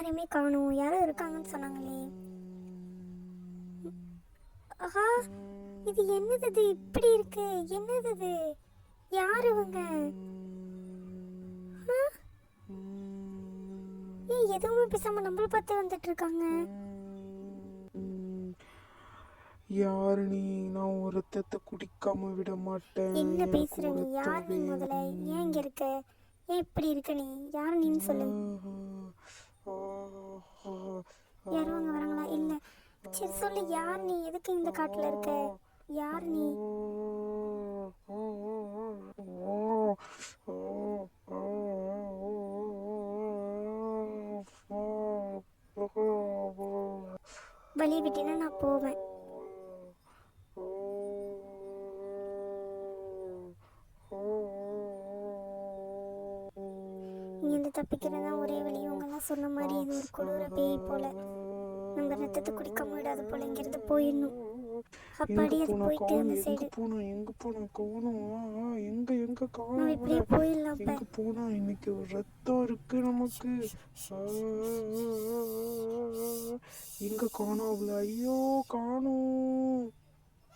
யாரையுமே காணோம். யாரோ இருக்காங்கன்னு சொன்னாங்களே. ஆஹா, இது என்னது? இது இப்படி இருக்கு? என்னது இது? யார் இவங்க? ஏன் எதுவுமே பேசாம நம்மள பார்த்து வந்துட்டு இருக்காங்க? யாரு நீ? நான் ஒரு ரத்தத்தை குடிக்காம விட மாட்டேன். என்ன பேசுற நீ? யார் நீ முதல்ல? ஏன் இங்க இருக்க? ஏன் இப்படி இருக்க நீ? யார் நீன்னு சொல்லு. யாரும் அங்க வராங்களா? இல்ல. சரி சொல்லு, யார் நீ? எதுக்கு இந்த காட்டுல இருக்க? யார் நீ? வழியை விட்டினா நான் போவேன். இங்கேருந்து தப்பிக்கிறதா ஒரே வழி. இவங்கெல்லாம் சொன்ன மாதிரி இது ஒரு கொடூர பேய் போல. நம்ம ரத்தத்தை குடிக்காம விடாது போல. இங்கிருந்து போயிடணும். அப்பாடி அது போயிட்டு அந்த சைடு எங்க போனா காணும்? எங்க நம்ம இப்படியே காணும்? போயிடலாம். எங்க போனா இன்னைக்கு ஒரு ரத்தம் இருக்கு நமக்கு. எங்க காணோம்? ஐயோ காணும்.